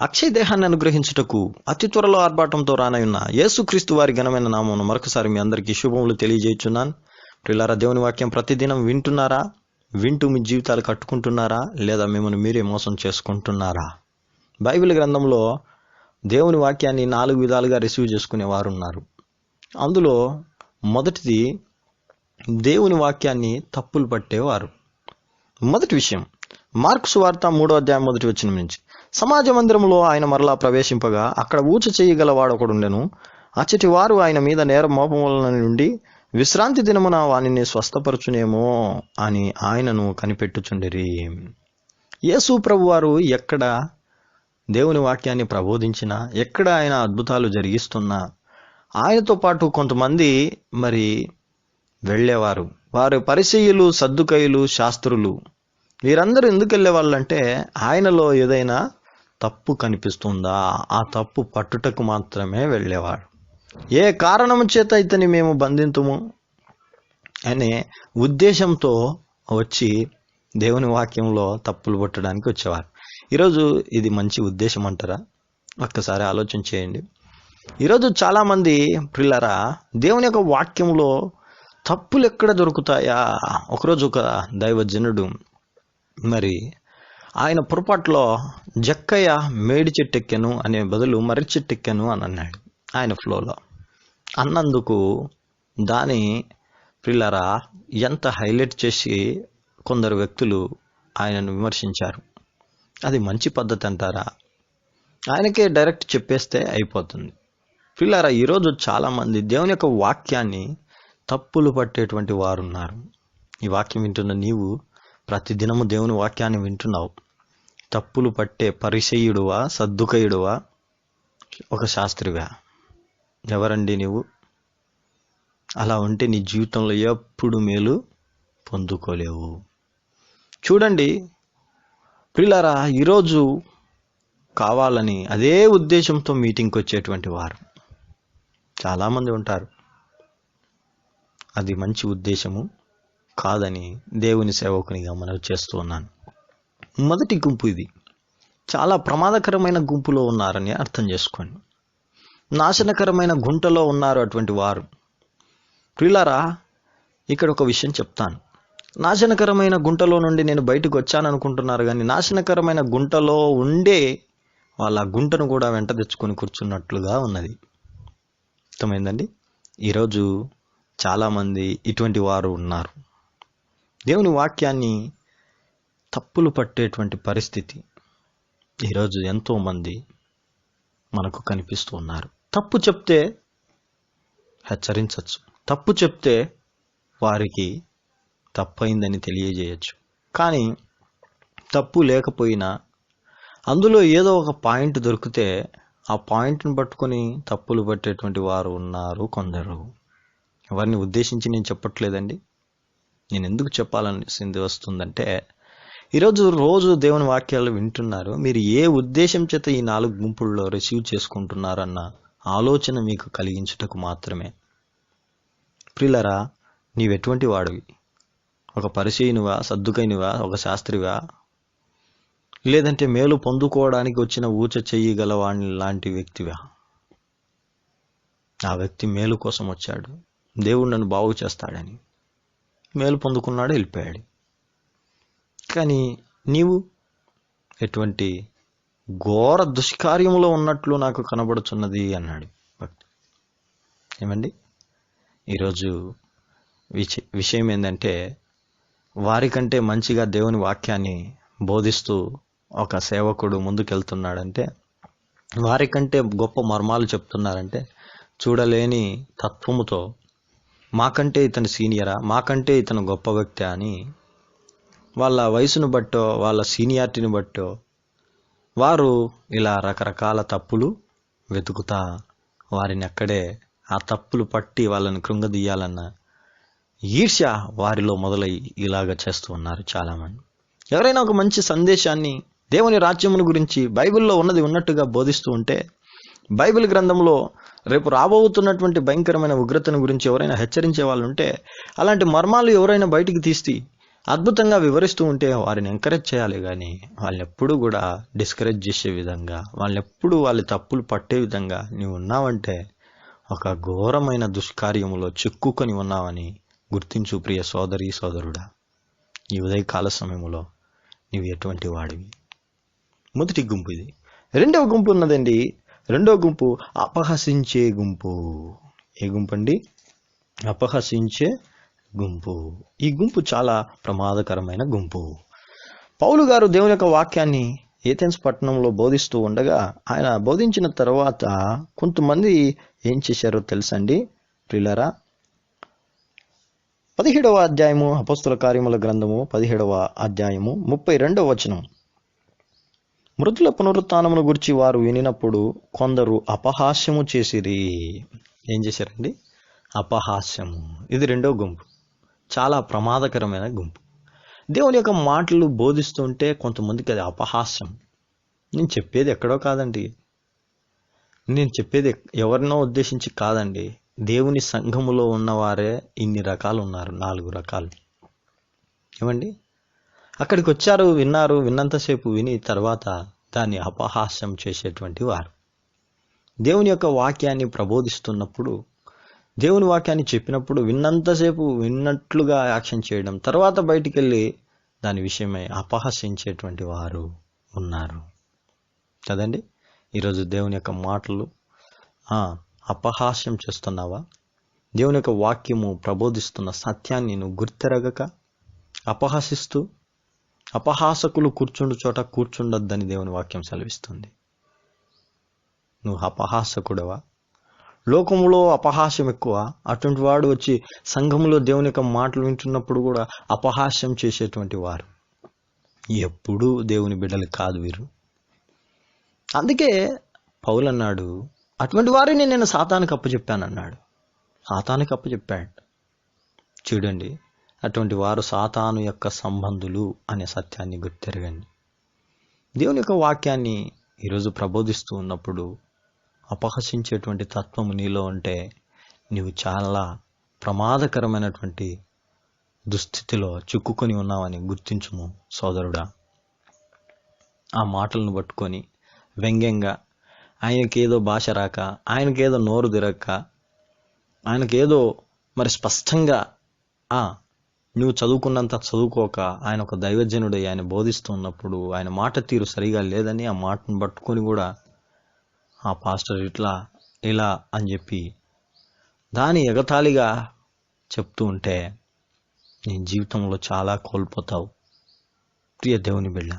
అక్షయ దేహాన్ని అనుగ్రహించుటకు అతి త్వరలో ఆర్భాటంతో రానయున్న యేసుక్రీస్తు వారి ఘనమైన నామమును మరొకసారి మీ అందరికీ శుభములు తెలియజేయుచున్నాను. ప్రియులారా, దేవుని వాక్యం ప్రతిదినం వింటున్నారా? వింటూ మీ జీవితాలు కట్టుకుంటున్నారా? లేదా మిమ్మల్ని మీరే మోసం చేసుకుంటున్నారా? బైబిల్ గ్రంథంలో దేవుని వాక్యాన్ని 4 విధాలుగా రిసీవ్ చేసుకునేవారు ఉన్నారు. అందులో మొదటిది దేవుని వాక్యాన్ని తప్పులు పట్టేవారు. మొదటి విషయం, మార్కు సువార్త 3వ అధ్యాయం 1వ వచనం నుంచి, సమాజ మందిరంలో ఆయన మరలా ప్రవేశింపగా అక్కడ ఊచ చేయగలవాడు ఒకడుండెను. అచ్చటి వారు ఆయన మీద నేరం మోపముల నుండి విశ్రాంతి దినమున వానిని స్వస్థపరచునేమో అని ఆయనను కనిపెట్టుచుండిరి. యేసు ప్రభు వారు ఎక్కడ దేవుని వాక్యాన్ని ప్రబోధించినా, ఎక్కడ ఆయన అద్భుతాలు జరిగిస్తున్నా ఆయనతో పాటు కొంతమంది వెళ్ళేవారు. వారు పరిసయ్యులు, సద్దుకయ్యులు, శాస్త్రులు. వీరందరూ ఎందుకు వెళ్ళేవాళ్ళంటే ఆయనలో ఏదైనా తప్పు కనిపిస్తుందా, ఆ తప్పు పట్టుటకు మాత్రమే వెళ్ళేవాడు. ఏ కారణము చేత ఇతని మేము బంధింతుము అనే ఉద్దేశంతో వచ్చి దేవుని వాక్యంలో తప్పులు పట్టడానికి వచ్చేవారు. ఈరోజు ఇది మంచి ఉద్దేశం అంటారా? ఒక్కసారి ఆలోచన చేయండి. ఈరోజు చాలామంది ప్రియులారా, దేవుని యొక్క వాక్యంలో తప్పులు ఎక్కడ దొరుకుతాయా? ఒకరోజు ఒక దైవజనుడు ఆయన పొరపాట్లో జక్కయ్య మేడి చెట్టెక్కెను అనే బదులు మర్రి చెట్టెక్కెను అని అన్నాడు. ఆయన ఫ్లోలో అన్నందుకు దాని ప్రియులారా ఎంత హైలైట్ చేసి కొందరు వ్యక్తులు ఆయనను విమర్శించారు. అది మంచి పద్ధతి అంటారా? ఆయనకే డైరెక్ట్ చెప్పేస్తే అయిపోతుంది. ప్రియులారా, ఈరోజు చాలామంది దేవుని యొక్క వాక్యాన్ని తప్పులు పట్టేటువంటి వారు ఉన్నారు. ఈ వాక్యం వింటున్న నీవు ప్రతిదినము దేవుని వాక్యాన్ని వింటున్నావు. తప్పులు పట్టే పరిసయ్యుడువా, సద్దుకయుడువా, ఒక శాస్త్రివా? ఎవరండి నీవు? అలా ఉంటే నీ జీవితంలో ఎప్పుడు మేలు పొందుకోలేవు. చూడండి ప్రియులారా, ఈరోజు కావాలని అదే ఉద్దేశంతో మీటింగ్కి వచ్చేటువంటి వారు చాలామంది ఉంటారు. అది మంచి ఉద్దేశము కాదని దేవుని సేవకునిగా మనవి చేస్తూ ఉన్నాను. మొదటి గుంపు ఇది చాలా ప్రమాదకరమైన గుంపులో ఉన్నారని అర్థం చేసుకోండి. నాశనకరమైన గుంటలో ఉన్నారు అటువంటి వారు. ప్రియులారా, ఇక్కడ ఒక విషయం చెప్తాను. నాశనకరమైన గుంటలో నుండి నేను బయటకు వచ్చాననుకుంటున్నారు, కానీ నాశనకరమైన గుంటలో ఉండే వాళ్ళ గుంటను కూడా వెంట తెచ్చుకొని కూర్చున్నట్లుగా ఉన్నది. అర్థమైందండి? ఈరోజు చాలామంది ఇటువంటి వారు ఉన్నారు. దేవుని వాక్యాన్ని తప్పులు పట్టేటువంటి పరిస్థితి ఈరోజు ఎంతోమంది మనకు కనిపిస్తూ ఉన్నారు. తప్పు చెప్తే హెచ్చరించవచ్చు, తప్పు చెప్తే వారికి తప్పైందని తెలియజేయచ్చు. కానీ తప్పు లేకపోయినా అందులో ఏదో ఒక పాయింట్ దొరికితే ఆ పాయింట్ని పట్టుకొని తప్పులు పట్టేటువంటి వారు ఉన్నారు కొందరు. ఎవరిని ఉద్దేశించి నేను చెప్పట్లేదండి. నేను ఎందుకు చెప్పాలనిసింది వస్తుందంటే, రోజు దేవుని వాక్యాలు వింటున్నారు. మీరు ఏ ఉద్దేశం చేత ఈ 4 గుంపుల్లో రిసీవ్ చేసుకుంటున్నారన్న ఆలోచన మీకు కలిగించుటకు మాత్రమే. ప్రియులారా, నీవెటువంటి వాడివి? ఒక పరిసయ్యునివా, సద్దుకైనవా, ఒక శాస్త్రివా, లేదంటే మేలు పొందుకోవడానికి వచ్చిన ఊచ చెయ్యగలవాణి లాంటి వ్యక్తివా? ఆ వ్యక్తి మేలు కోసం వచ్చాడు, దేవుడు నన్ను బాగు చేస్తాడని మేలు పొందుకున్నాడు, వెళ్ళిపోయాడు. కానీ నీవు ఎటువంటి ఘోర దుష్కార్యంలో ఉన్నట్లు నాకు కనబడుచున్నది అన్నాడు భక్తి. ఏమండి, ఈరోజు విషయం ఏంటంటే, వారికంటే మంచిగా దేవుని వాక్యాన్ని బోధిస్తూ ఒక సేవకుడు ముందుకెళ్తున్నాడంటే, వారికంటే గొప్ప మర్మాలు చెప్తున్నారంటే, చూడలేని తత్వముతో మాకంటే ఇతను సీనియరా, మాకంటే ఇతను గొప్ప వ్యక్తి అని వాళ్ళ వయసును బట్టో, వాళ్ళ సీనియారిటీని బట్టో వారు ఇలా రకరకాల తప్పులు వెతుకుతా వారిని అక్కడే ఆ తప్పులు పట్టి వాళ్ళని కృంగదీయాలన్న ఈర్ష్య వారిలో మొదలై ఇలాగ చేస్తూ ఉన్నారు చాలామంది. ఎవరైనా ఒక మంచి సందేశాన్ని, దేవుని రాజ్యమును గురించి బైబిల్లో ఉన్నది ఉన్నట్టుగా బోధిస్తూ ఉంటే, బైబిల్ గ్రంథంలో రేపు రాబోతున్నటువంటి భయంకరమైన ఉగ్రతను గురించి ఎవరైనా హెచ్చరించే వాళ్ళు ఉంటే, అలాంటి మర్మాలు ఎవరైనా బయటికి తీసి అద్భుతంగా వివరిస్తూ ఉంటే వారిని ఎంకరేజ్ చేయాలి కానీ వాళ్ళని ఎప్పుడు కూడా డిస్కరేజ్ చేసే విధంగా, వాళ్ళని ఎప్పుడు వాళ్ళ తప్పులు పట్టే విధంగా నీవు ఉన్నావంటే ఒక ఘోరమైన దుష్కార్యములో చిక్కుకొని ఉన్నావని గుర్తించు ప్రియ సోదరి సోదరుడా. ఈ ఉదయకాల సమయంలో నీవు ఎటువంటి వాడివి? మొదటి గుంపు ఇది. రెండవ గుంపు ఉన్నదండి. రెండవ గుంపు అపహసించే గుంపు. ఏ గుంపు అండి? అపహసించే గుంపు. ఈ గుంపు చాలా ప్రమాదకరమైన గుంపు. పౌలు గారు దేవుని యొక్క వాక్యాన్ని ఏథెన్స్ పట్టణంలో బోధిస్తూ ఉండగా ఆయన బోధించిన తర్వాత కొంతమంది ఏం చేశారో తెలుసండి ప్రియులారా? 17వ అధ్యాయము అపోస్తుల కార్యముల గ్రంథము 17వ అధ్యాయము 32వ వచనం. మృతుల పునరుత్థానమును గురించి వారు వినినప్పుడు కొందరు అపహాస్యము చేసిరి. ఏం చేశారండి? అపహాస్యము. ఇది రెండో గుంపు. చాలా ప్రమాదకరమైన గుంపు. దేవుని యొక్క మాటలు బోధిస్తుంటే కొంతమందికి అది అపహాస్యం. నేను చెప్పేది ఎక్కడో కాదండి, నేను చెప్పేది ఎవరినో ఉద్దేశించి కాదండి. దేవుని సంఘములో ఉన్నవారే ఇన్ని రకాలు ఉన్నారు, 4 రకాలు. ఏమండి? అక్కడికి వచ్చారు, విన్నారు, విన్నంతసేపు విని తర్వాత దాన్ని అపహాస్యం చేసేటువంటి వారు. దేవుని యొక్క వాక్యాన్ని ప్రబోధిస్తున్నప్పుడు, దేవుని వాక్యాన్ని చెప్పినప్పుడు విన్నంతసేపు విన్నట్లుగా యాక్షన్ చేయడం, తర్వాత బయటికి వెళ్ళి దాని విషయమై అపహసించేటువంటి వారు ఉన్నారు కదండి. ఈరోజు దేవుని యొక్క మాటలు అపహాస్యం చేస్తున్నావా? దేవుని యొక్క వాక్యము ప్రబోధిస్తున్న సత్యాన్ని నువ్వు గుర్తెరగక అపహసిస్తూ, అపహాసకులు కూర్చుండు చోట కూర్చుండొద్దని దేవుని వాక్యం సెలవిస్తుంది. నువ్వు అపహాసకుడవా? లోకములో అపహాస్యం ఎక్కువ. అటువంటి వాడు వచ్చి సంఘములో దేవుని యొక్క మాటలు వింటున్నప్పుడు కూడా అపహాస్యం చేసేటువంటి వారు ఎప్పుడూ దేవుని బిడ్డలు కాదు వీరు. అందుకే పౌలు అన్నాడు, అటువంటి వారిని నేను సాతానుకు అప్పచెప్పానన్నాడు. సాతానుకు అప్పచెప్పాడు. చూడండి, అటువంటి వారు సాతాను యొక్క సంబంధులు అనే సత్యాన్ని గుర్తెరగండి. దేవుని యొక్క వాక్యాన్ని ఈరోజు ప్రబోధిస్తూ ఉన్నప్పుడు అపహసించేటువంటి తత్వము నీలో ఉంటే నీవు చాలా ప్రమాదకరమైనటువంటి దుస్థితిలో చిక్కుకొని ఉన్నావని గుర్తించుము సోదరుడా. ఆ మాటలను పట్టుకొని వ్యంగ్యంగా, ఆయనకేదో భాష రాక, ఆయనకేదో నోరు తిరగక, ఆయనకేదో మరి స్పష్టంగా నువ్వు చదువుకున్నంత చదువుకోక, ఆయన ఒక దైవజనుడు, ఆయన బోధిస్తూ ఉన్నప్పుడు ఆయన మాట తీరు సరిగా లేదని ఆ మాటను పట్టుకొని కూడా ఆ పాస్టర్ ఇట్లా ఇలా అని చెప్పి దాని ఎగతాళిగా చెప్తూ ఉంటే నీ జీవితంలో చాలా కోల్పోతావు. ప్రియ దేవుని బిడ్డ,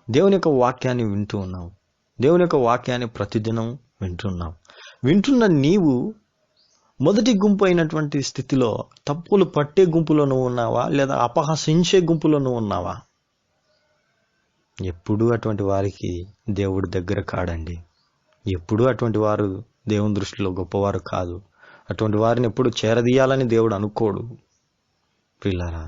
దేవుని యొక్క వాక్యాన్ని వింటూ ఉన్నావు. దేవుని యొక్క వాక్యాన్ని ప్రతిదినం వింటున్నావు. వింటున్న నీవు మొదటి గుంపు అయినటువంటి స్థితిలో తప్పులు పట్టే గుంపులో నువ్వు ఉన్నావా, లేదా అపహసించే గుంపులో నువ్వు ఉన్నావా? ఎప్పుడూ అటువంటి వారికి దేవుడి దగ్గర కాడండి. ఎప్పుడూ అటువంటి వారు దేవుని దృష్టిలో గొప్పవారు కాదు. అటువంటి వారిని ఎప్పుడు చేరదీయాలని దేవుడు అనుకోడు. ప్రియులారా,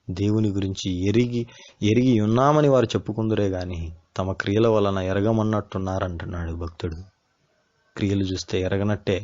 దేవుని గురించి ఎరిగి ఉన్నామని వారు చెప్పుకుందరే గాని తమ క్రియల వలన ఎరగమన్నట్టున్నారంటున్నాడు భక్తుడు. క్రియలు చూస్తే ఎరగనట్టే.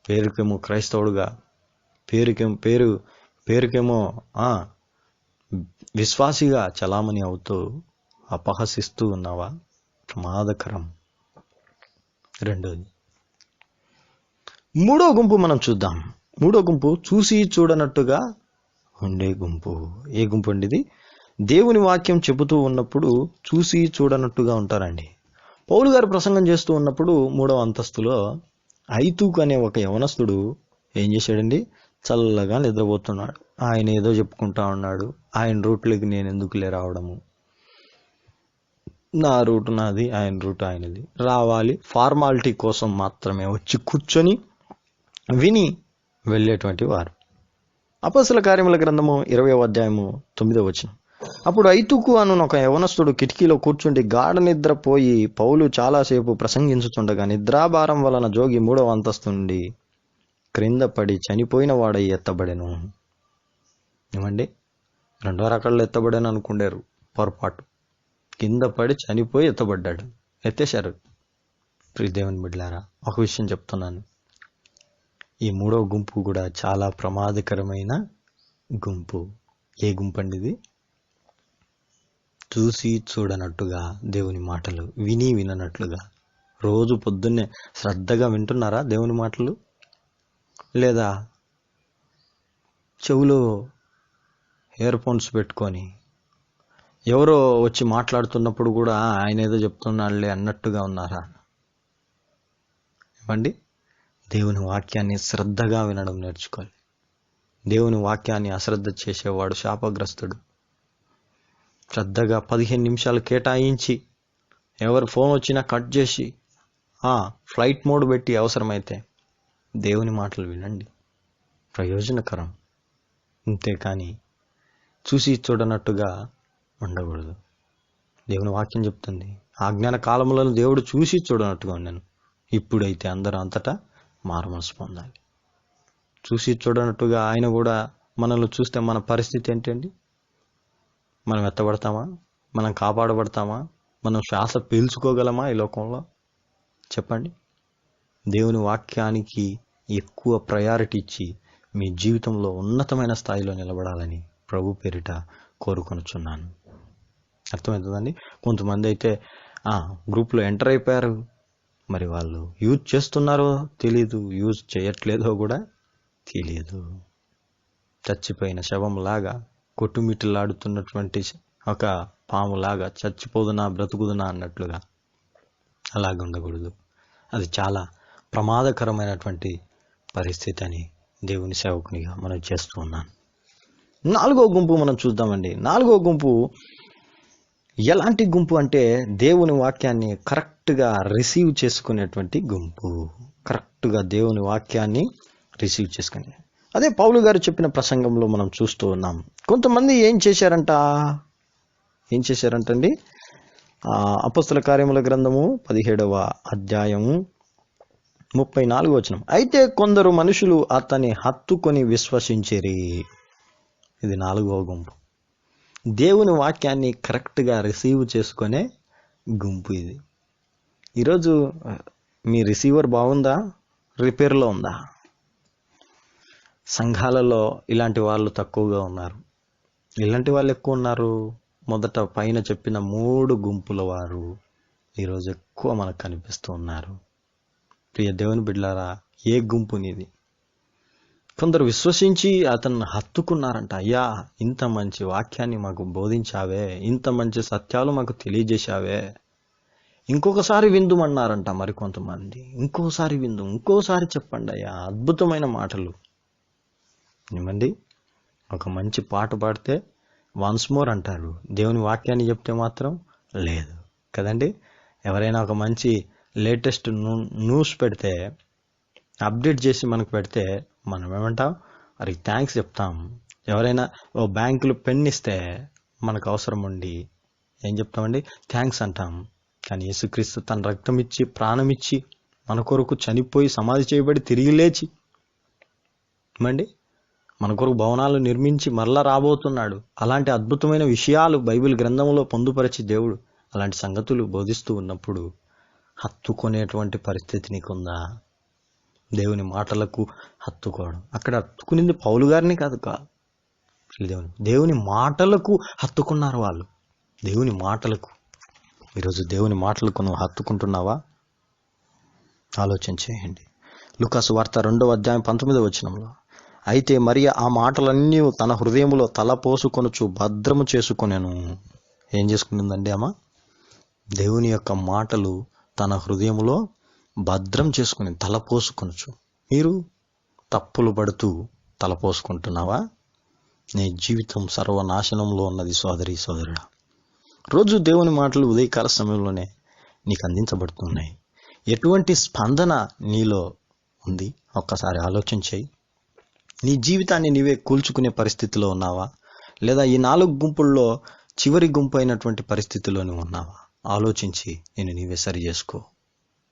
పేరుకేమో క్రైస్తవుడుగా, పేరుకేమో విశ్వాసిగా చలామణి అవుతూ అపహసిస్తూ ఉన్నావా? ప్రమాదకరం. రెండోది, మూడో గుంపు మనం చూద్దాం. మూడో గుంపు చూసి చూడనట్టుగా ఉండే గుంపు. ఏ గుంపు అండి ఇది? దేవుని వాక్యం చెబుతూ ఉన్నప్పుడు చూసి చూడనట్టుగా ఉంటారండి. పౌలు గారు ప్రసంగం చేస్తూ ఉన్నప్పుడు 3వ అంతస్తులో ఐతూకు అనే ఒక యవనస్తుడు ఏం చేశాడండి? చల్లగా నిద్రపోతున్నాడు. ఆయన ఏదో చెప్పుకుంటా ఉన్నాడు. ఆయన రూట్లోకి నేను ఎందుకులే రావడము, నా రూట్ నాది, ఆయన రూట్ ఆయనది, రావాలి ఫార్మాలిటీ కోసం మాత్రమే వచ్చి కూర్చొని విని వెళ్ళేటువంటి వారు. అపోస్తల కార్యముల గ్రంథము 20వ అధ్యాయము 9వ వచనం. అప్పుడు ఐతుకు అను ఒక యవనస్తుడు కిటికీలో కూర్చుండి గాఢ నిద్రపోయి పౌలు చాలాసేపు ప్రసంగించుతుండగా నిద్రాభారం వలన జోగి 3వ అంతస్తు నుండి క్రింద పడి చనిపోయిన వాడై ఎత్తబడెను. ఏమండి? 2వ రకాల్లో ఎత్తబడని అనుకుండారు, పొరపాటు. కింద పడి చనిపోయి ఎత్తబడ్డాడు, ఎత్తేశారు. ప్రియ దేవుని బిడ్డలారా, ఒక విషయం చెప్తున్నాను. ఈ 3వ గుంపు కూడా చాలా ప్రమాదకరమైన గుంపు. ఏ గుంపు అండి ఇది? చూసి చూడనట్టుగా దేవుని మాటలు విని విననట్లుగా రోజు పొద్దున్నే శ్రద్ధగా వింటున్నారా దేవుని మాటలు? లేదా చెవులో ఇయర్ ఫోన్స్ పెట్టుకొని ఎవరో వచ్చి మాట్లాడుతున్నప్పుడు కూడా ఆయన ఏదో చెప్తున్నాడులే అన్నట్టుగా ఉన్నారా? ఇవ్వండి, దేవుని వాక్యాన్ని శ్రద్ధగా వినడం నేర్చుకోవాలి. దేవుని వాక్యాన్ని అశ్రద్ధ చేసేవాడు శాపగ్రస్తుడు. శ్రద్ధగా 15 నిమిషాలు కేటాయించి ఎవరు ఫోన్ వచ్చినా కట్ చేసి ఫ్లైట్ మోడ్ పెట్టి అవసరమైతే దేవుని మాటలు వినండి, ప్రయోజనకరం. అంతేకాని చూసి చూడనట్టుగా ఉండకూడదు. దేవుని వాక్యం చెప్తుంది, ఆజ్ఞాన కాలములను దేవుడు చూసి చూడనట్టుగా ఉన్నాను, ఇప్పుడైతే అందరూ అంతటా మారుమనసు పొందాలి. చూసి చూడనట్టుగా ఆయన కూడా మనల్ని చూస్తే మన పరిస్థితి ఏంటండి? మనం ఎత్తబడతామా? మనం కాపాడబడతామా? మనం శ్వాస పీల్చుకోగలమా ఈ లోకంలో? చెప్పండి. దేవుని వాక్యానికి ఎక్కువ ప్రయారిటీ ఇచ్చి మీ జీవితంలో ఉన్నతమైన స్థాయిలో నిలబడాలని ప్రభు పేరిట కోరుకొనుచున్నాను. అర్థమవుతుందండి? కొంతమంది అయితే గ్రూప్లో ఎంటర్ అయిపోయారు, మరి వాళ్ళు యూజ్ చేస్తున్నారో తెలీదు, యూజ్ చేయట్లేదో కూడా తెలియదు. చచ్చిపోయిన శవంలాగా కొట్టుమిట్టులాడుతున్నటువంటి ఒక పాములాగా చచ్చిపోదునా బ్రతుకుదునా అన్నట్లుగా అలాగ ఉండకూడదు. అది చాలా ప్రమాదకరమైనటువంటి పరిస్థితి అని దేవుని సేవకునిగా మనం చేస్తూ ఉన్నాను. 4వ గుంపు మనం చూద్దామండి. 4వ గుంపు ఎలాంటి గుంపు అంటే దేవుని వాక్యాన్ని కరెక్ట్గా రిసీవ్ చేసుకునేటువంటి గుంపు. కరెక్ట్గా దేవుని వాక్యాన్ని రిసీవ్ చేసుకుని, అదే పౌలు గారు చెప్పిన ప్రసంగంలో మనం చూస్తూ ఉన్నాం. కొంతమంది ఏం చేశారంటండి? అపొస్తల కార్యముల గ్రంథము 17వ అధ్యాయము 34వ వచనం. అయితే కొందరు మనుషులు అతన్ని హత్తుకొని విశ్వసించిరి. ఇది 4వ గుంపు. దేవుని వాక్యాన్ని కరెక్ట్గా రిసీవ్ చేసుకునే గుంపు ఇది. ఈరోజు మీ రిసీవర్ బాగుందా? రిపేర్లో ఉందా? సంఘాలలో ఇలాంటి వాళ్ళు తక్కువగా ఉన్నారు. ఇలాంటి వాళ్ళు ఎక్కువ ఉన్నారు. మొదట పైన చెప్పిన 3 గుంపుల వారు ఈరోజు ఎక్కువ మనకు కనిపిస్తూ ఉన్నారు. ప్రియ దేవుని బిడ్డలారా, ఏ గుంపు నీది? కొందరు విశ్వసించి అతన్ని హత్తుకున్నారంట. అయ్యా, ఇంత మంచి వాక్యాన్ని మాకు బోధించావే, ఇంత మంచి సత్యాలు మాకు తెలియజేశావే, ఇంకొకసారి విందుమన్నారంట. మరికొంతమంది ఇంకోసారి చెప్పండి అయ్యా, అద్భుతమైన మాటలు. ఏమండి, ఒక మంచి పాట పాడితే వన్స్ మోర్ అంటారు, దేవుని వాక్యాన్ని చెప్తే మాత్రం లేదు కదండి. ఎవరైనా ఒక మంచి లేటెస్ట్ న్యూస్ పెడితే, అప్డేట్ చేసి మనకు పెడితే మనం ఏమంటాం? వారికి థ్యాంక్స్ చెప్తాం. ఎవరైనా ఓ బ్యాంకులో పెన్ ఇస్తే మనకు అవసరం ఉండి ఏం చెప్తామండి? థ్యాంక్స్ అంటాం. కానీ యేసుక్రీస్తు తన రక్తం ఇచ్చి ప్రాణం ఇచ్చి మన కొరకు చనిపోయి సమాధి చేయబడి తిరిగి లేచి ఏమండి మన కొరకు భవనాలు నిర్మించి మరలా రాబోతున్నాడు. అలాంటి అద్భుతమైన విషయాలు బైబిల్ గ్రంథంలో పొందుపరిచి దేవుడు అలాంటి సంగతులు బోధిస్తూ ఉన్నప్పుడు హత్తుకునేటువంటి పరిస్థితి నీకుందా? దేవుని మాటలకు హత్తుకోవడం. అక్కడ హత్తుకునింది పౌలు గారిని కాదు, దేవుని మాటలకు హత్తుకున్నారు వాళ్ళు. దేవుని మాటలకు. ఈరోజు దేవుని మాటలకు నువ్వు హత్తుకుంటున్నావా? ఆలోచన చేయండి. లూకాసు వార్త 2వ అధ్యాయం 19వ వచనంలో, అయితే మరియ ఆ మాటలన్నీ తన హృదయములో తలపోసుకొనుచు భద్రము చేసుకొనెను. ఏం చేసుకునిందండి ఆమె? దేవుని యొక్క మాటలు తన హృదయములో భద్రం చేసుకుని తలపోసుకొనుచు. మీరు తప్పులు పడుతూ తలపోసుకుంటున్నావా? నీ జీవితం సర్వనాశనంలో ఉన్నది సోదరి సోదరుడా. రోజు దేవుని మాటలు ఉదయకాల సమయంలోనే నీకు అందించబడుతున్నాయి. ఎటువంటి స్పందన నీలో ఉంది? ఒక్కసారి ఆలోచన చేయి. నీ జీవితాన్ని నీవే కూల్చుకునే పరిస్థితిలో ఉన్నావా? లేదా ఈ 4 గుంపుల్లో చివరి గుంపు అయినటువంటి పరిస్థితిలోనే ఉన్నావా? ఆలోచించి నేను నీవే సరి చేసుకో.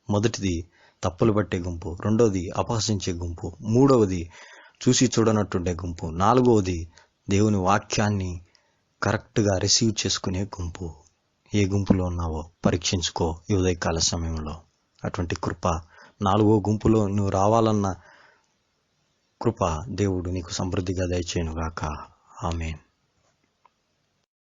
మొదటిది తప్పులు పట్టే గుంపు, 2వది అపహసించే గుంపు, 3వది చూసి చూడనట్టుండే గుంపు, 4వది దేవుని వాక్యాన్ని కరెక్ట్గా రిసీవ్ చేసుకునే గుంపు. ఏ గుంపులో ఉన్నావో పరీక్షించుకో ఈ ఉదయకాల సమయంలో. అటువంటి కృప 4వ గుంపులో నువ్వు రావాలన్న కృప దేవుడు నీకు సమృద్ధిగా దయచేయునుగాక. ఆమేన్.